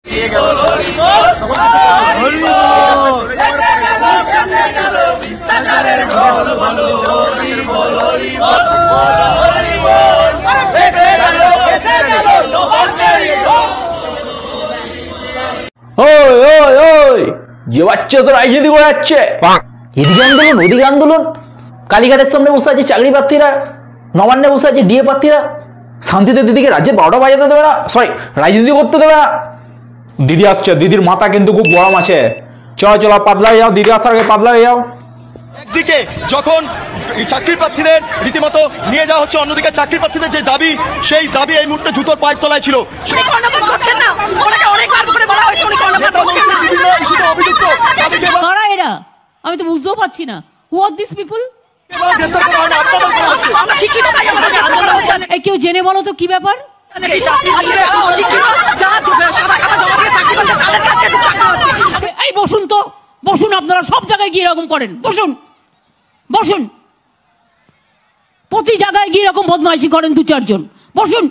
যে বাচ্চা তো রাজনীতি করে যাচ্ছে, এদিকে আন্দোলন ওদিকে আন্দোলন, কালীঘাটের সামনে বসে আছে চাকরি প্রার্থীরা, নবান্নে বসে আছে ডিএ প্রার্থীরা, শান্তিতে দিদিকে রাজ্যের 12টা বাজাতে দেবে না, সরি রাজনীতি করতে দেবে না। দিদি আসছে, দিদির মাথা কিন্তু খুব গরম আছে। চলো চলো পাতলা হয়ে যাও, দিদি আসার আগে পাতলা হয়ে যাও। একদিকে যখন চাকরি প্রার্থীদের রীতিমতো নিয়ে যাওয়া হচ্ছে, অন্যদিকে চাকরি প্রার্থীদের যে দাবি, সেই দাবি এই মুহূর্তে জুতোর পায়ের তলায় ছিল। কারা এরা? আমি তো বুঝতেও পারছি না। হু আর দিস পিপল? কেউ জেনে বলো তো কি ব্যাপার? এই বসুন তো, বসুন। আপনারা সব জায়গায় গিয়ে এরকম করেন, বসুন বসুন। প্রতি জায়গায় গিয়ে এরকম বদমাইশি করেন 2-4 জন, বসুন।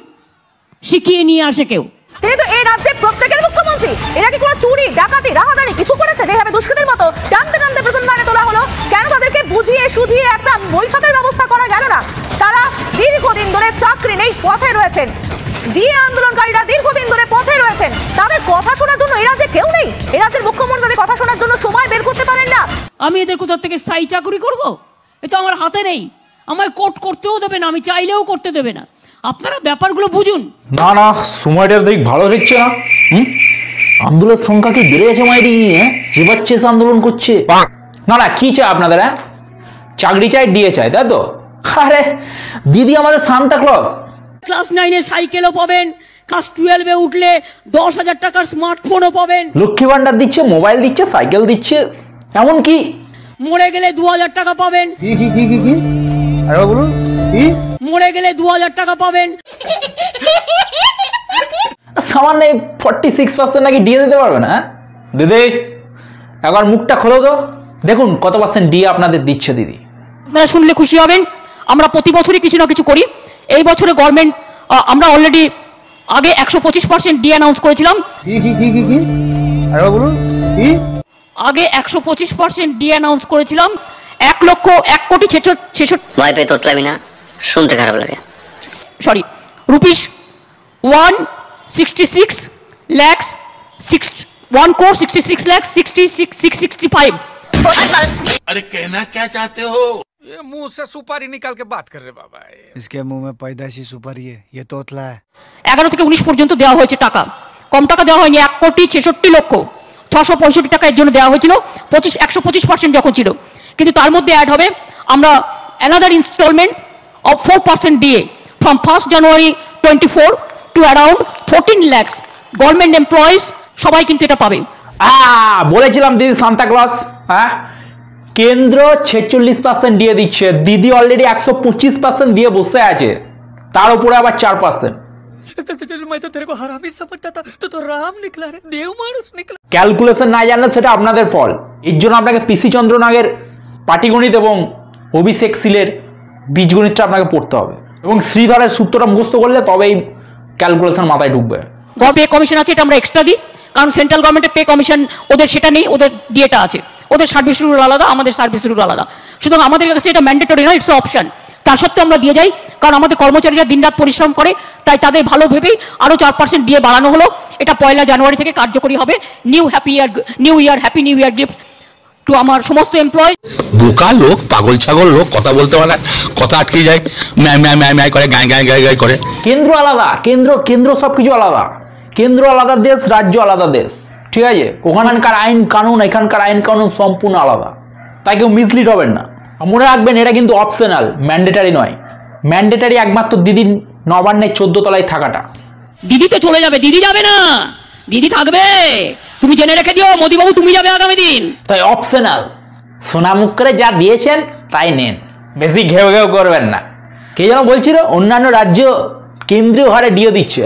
শিখিয়ে নিয়ে আসে কেউ। যেহেতু এই রাজ্যের প্রত্যেকের মুখ্যমন্ত্রী, এরা কি কোনো চুরি ডাকাতি রাহাজানি কিছু করেছে যেভাবে দুষ্কৃতীর মতো টানতে টানতে প্রেজেন্ট তোলা হলো? কেন তাদেরকে বুঝিয়ে সুঝিয়ে একটা বৈঠকের ব্যবস্থা করা গেল না? তারা দীর্ঘদিন ধরে চাকরি নেই পথে রয়েছেন, ডিএ আন্দোলনকারীরা দীর্ঘদিন ধরে পথে রয়েছেন। তাদের কথা শোনার জন্য এই রাজ্যে কেউ নেই? এই রাজ্যের মুখ্যমন্ত্রী তাদের কথা শোনার জন্য সময় বের করতে পারেন না? আমি এদের কোথা থেকে স্থায়ী চাকরি করব? এ তো আমার হাতে নেই। আমায় কোর্ট করতেও দেবে না, আমি চাইলেও করতে দেবে না। আপনারা ব্যাপারগুলো বুঝুন। না না, সময়টার দিক ভালো দেখছে না। আন্দোলনের সংখ্যা কি বেড়ে গেছে মাইরি? যে বাচ্চা এসে আন্দোলন করছে। না না, কি চাই আপনাদের? চাকরি চাই, ডিএ চাই, তাই তো? আরে দিদি আমাদের সান্তা ক্লজ। ক্লাস 9-এ সাইকেলও পাবেন, ক্লাস 12-এ উঠলে 10,000 টাকার স্মার্টফোনও পাবেন, লক্ষ্মী ভান্ডার দিচ্ছে, মোবাইল দিচ্ছে, সাইকেল দিচ্ছে, এমন কি মরে গেলে 2,000 টাকা পাবেন। কি কি কি কি কি আরে বলুন, কি মরে গেলে 2,000 টাকা পাবেন। সামান্য 46% নাকি ডিএ দিতে পারবে না? দিদি একবার মুখটা খোলো তো, দেখুন কত % ডিএ আপনাদের দিচ্ছে দিদি। আপনারা শুনলে খুশি হবেন। আমরা প্রতি বছরই কিছু না কিছু করি। এই বছরে গভর্নমেন্ট, আমরা অলরেডি আগে 125% ডিএ অ্যানাউন্স করেছিলাম। কি কি কি কি কি আরে বলুন, কি আগে 125% ডিএ অ্যানাউন্স করেছিলাম। 1,66,000 ভয় পেয়ে তোতলাবি না, শুনতে খারাপ লাগে। Sorry, rupees 1,66,66,665। अरे कहना क्या चाहते हो? ये मुंह से सुपारी निकाल के बात कर रहे बाबा। इसके मुंह में पैदाइशी सुपारी है, ये तोतला है। 11 থেকে 19 পর্যন্ত দেওয়া হয়েছে টাকা। কম টাকা দেওয়া হয়নি। 1,66,665 টাকা এর জন্য দেওয়া হয়েছিল 125% যখন ছিল। কিন্তু তার মধ্যে অ্যাড হবে আমরা another instalment of 4% DA from 1 January 24 to around 14 lakhs government employees, সবাই কিন্তু এটা পাবে। বলেছিলাম দিদি সান্তা ক্লজ। কেন্দ্র 46% ডিএ দিচ্ছে, দিদি অলরেডি 125% দিয়ে বসে আছে, তার উপরে আবার 4%। मैं तो तेरे को हरामी समझता था, तो राम निकला रे, देव मानुष निकला। ক্যালকুলেশন না জানলে সেটা আপনাদের ফল। এর জন্য আপনাকে পিসি চন্দ্র নাগের পাটিগণিত এবং অভিষেক সিলের বীজগণিতটা আপনাকে পড়তে হবে, এবং শ্রীধরের সূত্রটা মুখস্থ করলে তবেই ক্যালকুলেশন মাথায় ঢুকবে। পে কমিশন আছে, এটা আমরা এক্সট্রা দিই, কারণ সেন্ট্রাল গভর্নমেন্টের পে কমিশন ওদের সেটা নেই, ওদের ডিএটা আছে। ওদের সার্ভিস রুল আলাদা, আমাদের সার্ভিস রুল আলাদা। সুতরাং আমাদের কাছে এটা ম্যান্ডেটরি নয়, ইটস অপশন। তার সত্ত্বেও আমরা দিয়ে যাই, কারণ আমাদের কর্মচারীরা দিনরাত পরিশ্রম করে, তাই তাদের ভালো ভেবেই আরো 4% ডিএ বাড়ানো হলো। এটা 1 জানুয়ারি থেকে কার্যকরী হবে। New year happy new year gift to আমার সমস্ত এমপ্লয়ি। বোকা লোক, পাগল ছাগল লোক, কথা বলতে পারে, কথা আটকে যায়, ম্যায় করে, গায় করে। কেন্দ্র আলাদা, কেন্দ্র সবকিছু আলাদা। কেন্দ্র আলাদা দেশ, রাজ্য আলাদা দেশ, ঠিক আছে? ওখানকার আইন কানুন, এখানকার আইন কানুন সম্পূর্ণ আলাদা, তাই কেউ মিসলিড হবেন না। মনে রাখবেন এটা কিন্তু অপশনাল, ম্যান্ডেটারি নয়। ম্যান্ডেটারি একমাত্র দিদি নবান্নের 14 তলায় থাকাটা। দিদি তো চলে যাবে, দিদি যাবে না, দিদি থাকবে। তুমি জেনে রেখে দিও মোদিবাবু, তুমি যাবে আগামী দিন। তাই অপশনাল, সোনামুখ করে যা দিয়েছেন তাই নেন, বেশি ঘেউ ঘেউ করবেন না। কে যেন বলছিল অন্যান্য রাজ্য কেন্দ্রীয় হারে ডিএ দিচ্ছে,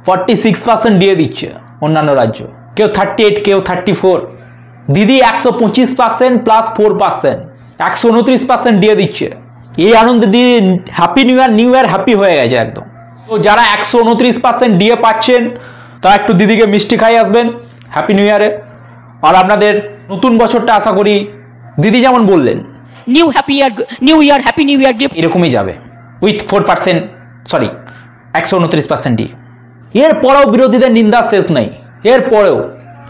46% ডিএ দিচ্ছে অন্যান্য রাজ্য, কেউ 38, কেউ 34। দিদি 125% প্লাস 4%, 129% ডিএ দিচ্ছে। এই আনন্দে দিদি হ্যাপি নিউ ইয়ার হ্যাপি হয়ে গেছে একদম। তো যারা 129% ডিএ পাচ্ছেন তা একটু দিদিকে মিষ্টি খাই আসবেন হ্যাপি নিউ ইয়ারে। আর আপনাদের নতুন বছরটা আশা করি দিদি যেমন বললেন new year happy new year gift এরকমই যাবে উইথ 4%, সরি 129%। এরপরেও বিরোধীদের নিন্দা শেষ নেই, এরপরেও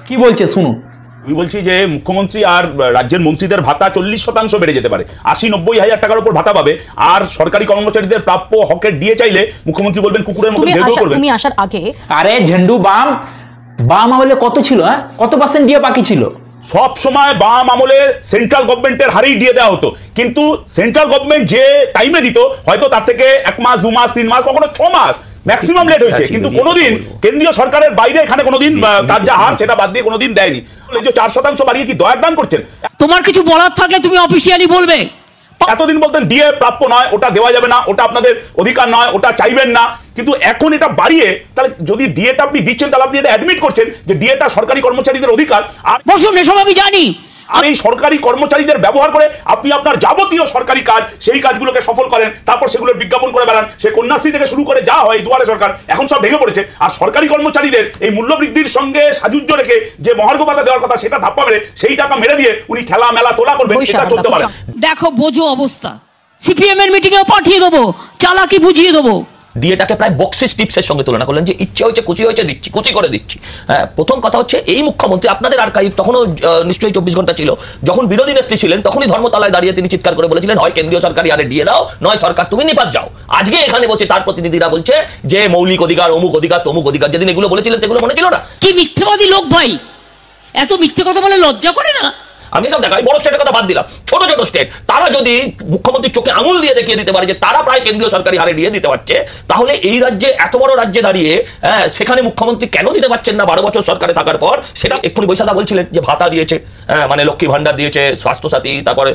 কি বলছে শুনুন। আমি বলছি যে মুখ্যমন্ত্রী আর রাজ্যের মন্ত্রীদের ভাতা 40% বেড়ে যেতে পারে, 80-90 হাজার টাকার উপর ভাতা পাবে। আর সরকারি কর্মচারীদের প্রাপ্য হকের ডিএ চাইলে মুখ্যমন্ত্রী বলবেন কুকুরের মতো ঘেউ করবেন। তুমি আসার আগে আরে ঝেন্ডু বাম আমলে কত ছিল, হ্যাঁ কত পার্সেন্ট ডিএ বাকি ছিল? সব সময় বাম আমলে সেন্ট্রাল গভর্নমেন্টের হারেই দিয়ে দেওয়া হতো, কিন্তু সেন্ট্রাল গভর্নমেন্ট যে টাইমে দিত হয়তো তার থেকে 1 মাস 2 মাস 3 মাস কখনো 6 মাস ম্যাক্সিমাম লেট হয়েছে, কিন্তু কোনোদিন কেন্দ্রীয় সরকারের বাইরে এখানে কোনোদিন তার যা হার সেটা বাদ দিয়ে কোনোদিন দেয়নি। এই যে 4% বাড়িয়ে কি দয়ার দান করছেন? তোমার কিছু বলার থাকলে তুমি অফিসিয়ালি বলবে। এতদিন বলতেন ডিএ প্রাপ্য নয়, ওটা দেওয়া যাবে না, ওটা আপনাদের অধিকার নয়, ওটা চাইবেন না, কিন্তু এখন এটা বাড়িয়ে তাহলে যদি ডিএটা আপনি দিচ্ছেন তাহলে আপনি এটা অ্যাডমিট করছেন যে ডিএটা সরকারি কর্মচারীদের অধিকার। আর বসুন, এসব আমি জানি। আর এই সরকারি কর্মচারীদের ব্যবহার করে আপনি আপনার যাবতীয় সরকারি কাজ সেই কাজগুলোকে সফল করেন, তারপর সেগুলোর বিজ্ঞাপন করে বেড়ান। সে কন্যাশ্রী থেকে শুরু করে যা হয় দুয়ারে সরকার এখন সব ভেঙে পড়েছে। আর সরকারি কর্মচারীদের এই মূল্য বৃদ্ধির সঙ্গে সাজুজ্য রেখে যে মহার্ঘ ভাতা দেওয়ার কথা সেটা ধাপ্পা মেরে সেই টাকা মেরে দিয়ে উনি খেলা মেলা তোলা করবেন, এটা চলতে পারে। দেখো বোঝো অবস্থা, সিপিএম এর মিটিংয়েও পাঠিয়ে দেবো, চালাকি বুঝিয়ে দেবো। ডিএটাকে প্রায় বক্সিস টিপসের সঙ্গে তুলনা করলেন যে ইচ্ছে হয়েছে খুশি হয়েছে দিচ্ছি, খুশি করে দিচ্ছি। হ্যাঁ, প্রথম কথা হচ্ছে এই মুখ্যমন্ত্রী আপনাদের আর্কাইভ তখনও নিশ্চয়ই 24 ঘন্টা ছিল, যখন বিরোধী নেত্রী ছিলেন তখনই ধর্মতলায় দাঁড়িয়ে তিনি চিৎকার করে বলেছিলেন হয় কেন্দ্রীয় সরকারি আরে দিয়ে দাও, নয় সরকার তুমি নিপাত যাও। আজকে এখানে বসে তার প্রতিনিধিরা বলছে যে মৌলিক অধিকার অমুক অধিকার তমুক অধিকার, যেদিন এগুলো বলেছিলেন সেগুলো মনে ছিল না? কি মিথ্যেবাদী লোক ভাই, এত মিথ্যে কথা বলে লজ্জা করে না? আমি সব দেখাই, বড় স্টেটের কথা বাদ দিলাম, ছোট ছোট স্টেট তারা যদি মুখ্যমন্ত্রীর চোখে আঙুল দিয়ে দেখিয়ে দিতে পারে যে তারা প্রায় কেন্দ্রীয় সরকারি হারে দিয়ে দিতে পারছে, তাহলে এই রাজ্যে এত বড় রাজ্যে দাঁড়িয়ে সেখানে মুখ্যমন্ত্রী কেন দিতে পারছেন না 12 বছর সরকারে থাকার পর? সেটা এক্ষুনি বৈশাখা বলছিলেন যে ভাতা দিয়েছে, মানে লক্ষ্মী ভান্ডার দিয়েছে, স্বাস্থ্যসাথী, তারপরে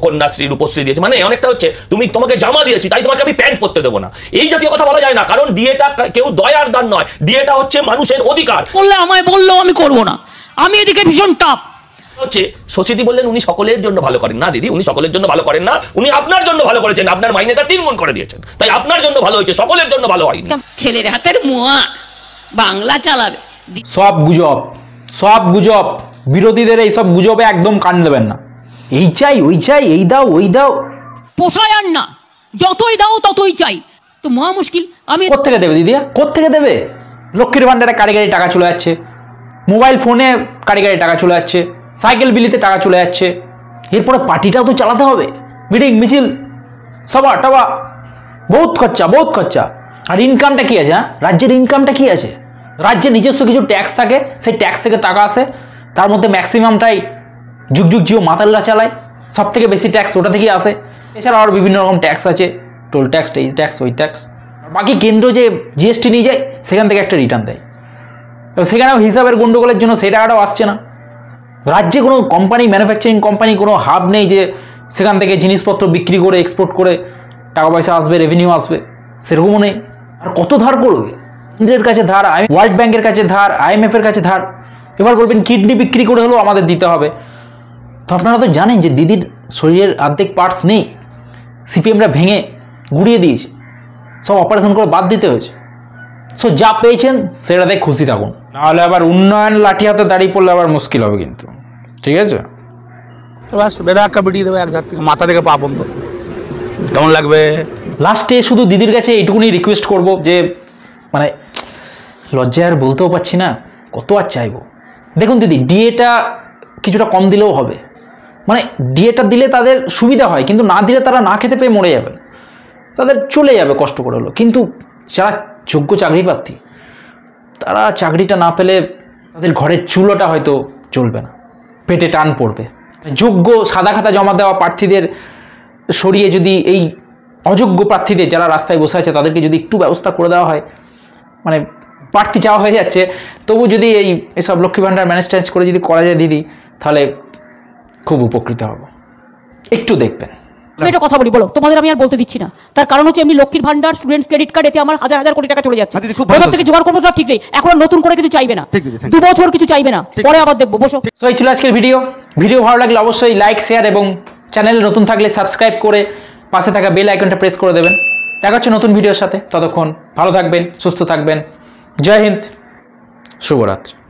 কন্যাশ্রী রূপশ্রী দিয়েছে, মানে অনেকটা হচ্ছে তোমাকে জামা দিয়েছি তাই তোমাকে আমি প্যান্ট পরতে দেবো না, এই জাতীয় কথা বলা যায় না। কারণ ডিএটা কেউ দয়ার দান নয়, ডিএটা হচ্ছে মানুষের অধিকার। বললে আমায় বললেও আমি করবো না, আমি এদিকে ভীষণ টাপ হচ্ছে। শশীদি বললেন উনি সকলের জন্য ভালো করেন না। দিদি, উনি সকলের জন্য ভালো করেন না, উনি আপনার জন্য ভালো করেছেন, আপনার মাইনেটা 3 গুণ করে দিয়েছেন, তাই আপনার জন্য ভালো হয়েছে, সকলের জন্য ভালো হয়নি। ছেলের হাতের মোয়া বাংলা চালাবে। সব গুজব, সব গুজব। বিরোধীদের এই সব গুজবে একদম কান দেবেন না। এই চাই ওই চাই, এই দাও ওই দাও, পোষায় আর না, যতই দাও ততই চাই, তো মহা মুশকিল। আমি কোত্থেকে দেবে দিদিয়া, কোত্থেকে দেবে? লক্ষ্মীর ভান্ডারে কারিগরি টাকা চলে যাচ্ছে, মোবাইল ফোনে কারিগরি টাকা চলে যাচ্ছে, সাইকেল বিলিতে টাকা চলে যাচ্ছে, এরপরে পার্টিটাও তো চালাতে হবে, মিটিং মিছিল সভা টভা, বহুত খরচা বহুত খরচা। আর ইনকামটা কি আছে? হ্যাঁ, রাজ্যের ইনকামটা কি আছে? রাজ্যের নিজস্ব কিছু ট্যাক্স থাকে, সেই ট্যাক্স থেকে টাকা আসে, তার মধ্যে ম্যাক্সিমামটাই যুগ যুগ জিও মাতাল্লা চালায়, সব থেকে বেশি ট্যাক্স ওটা থেকেই আসে। এছাড়া আরও বিভিন্ন রকম ট্যাক্স আছে, টোল ট্যাক্স, এই ট্যাক্স ওই ট্যাক্স, বাকি কেন্দ্র যে জিএসটি নিয়ে যায় সেখান থেকে একটা রিটার্ন দেয়, সেখানেও হিসাবের গন্ডগোলের জন্য সেই টাকাটাও আসছে না। রাজ্যে কোনো কোম্পানি, ম্যানুফ্যাকচারিং কোম্পানি কোনো হাব নেই যে সেখান থেকে জিনিসপত্র বিক্রি করে এক্সপোর্ট করে টাকা পয়সা আসবে, রেভিনিউ আসবে, সেরকমও নেই। আর কত ধার করবে? কেন্দ্রের কাছে ধার, ওয়ার্ল্ড ব্যাংকের কাছে ধার, IMF এর কাছে ধার, এবার বলবেন কিডনি বিক্রি করে হলেও আমাদের দিতে হবে। তো আপনারা তো জানেন যে দিদির শরীরের অর্ধেক পার্টস নেই, সিপিএমরা ভেঙে গুড়িয়ে দিয়েছে, সব অপারেশন করে বাদ দিতে হয়েছে। সো যা পেয়েছেন সেটাতে খুশি থাকুন, নাহলে আবার উন্নয়ন লাঠি হাতে দাঁড়িয়ে পড়লে আবার মুশকিল হবে কিন্তু, ঠিক আছে? বাস বেদাক্কা বেরিয়ে দেবে এক ধার থেকে মাথা থেকে পা পর্যন্ত, কেমন লাগবে? লাস্টে শুধু দিদির কাছে এইটুকুনি রিকোয়েস্ট করব যে মানে লজ্জায় আর বলতেও পারছি না, কত আর চাইবো। দেখুন দিদি, ডিএটা কিছুটা কম দিলেও হবে, মানে ডিএটা দিলে তাদের সুবিধা হয়, কিন্তু না দিলে তারা না খেতে পেয়ে মরে যাবে, তাদের চলে যাবে কষ্ট করে হলো। কিন্তু যারা যোগ্য চাকরি প্রার্থী তারা চাকরিটা না পেলে তাদের ঘরের চুলোটা হয়তো চলবে না, পেটে টান পড়বে। যোগ্য সাদা খাতা জমা দেওয়া প্রার্থীদের সরিয়ে যদি এই অযোগ্য প্রার্থীদের যারা রাস্তায় বসে আছে তাদেরকে যদি একটু ব্যবস্থা করে দেওয়া হয়, মানে প্রার্থী চাওয়া হয়ে যাচ্ছে তবু যদি এইসব লক্ষ্মী ভান্ডার ম্যানেজ ট্যানেজ করে যদি করা যায় দিদি, তাহলে খুব উপকৃত হব। একটু দেখবেন। আমি একটা কথা বলি, বলো, তোমাদের আমি আর বলতে দিচ্ছি না। তার কারণ হচ্ছে এমনি লক্ষ্মীর ভান্ডার, স্টুডেন্টস ক্রেডিট কার্ড, এতে আমার হাজার হাজার কোটি টাকা চলে যাচ্ছে, কোথা থেকে জোগাড় করবো ঠিক নেই। এখন নতুন করে কিছু চাইবে না, 2 বছর কিছু চাইবে না, পরে আবার দেখবো, বসো। তো এই ছিল আজকের ভিডিও ভালো লাগলে অবশ্যই লাইক, শেয়ার এবং চ্যানেলে নতুন থাকলে সাবস্ক্রাইব করে পাশে থাকা বেল আইকনটা প্রেস করে দেবেন। দেখা হচ্ছে নতুন ভিডিওর সাথে, ততক্ষণ ভালো থাকবেন, সুস্থ থাকবেন। জয় হিন্দ। শুভরাত্রি।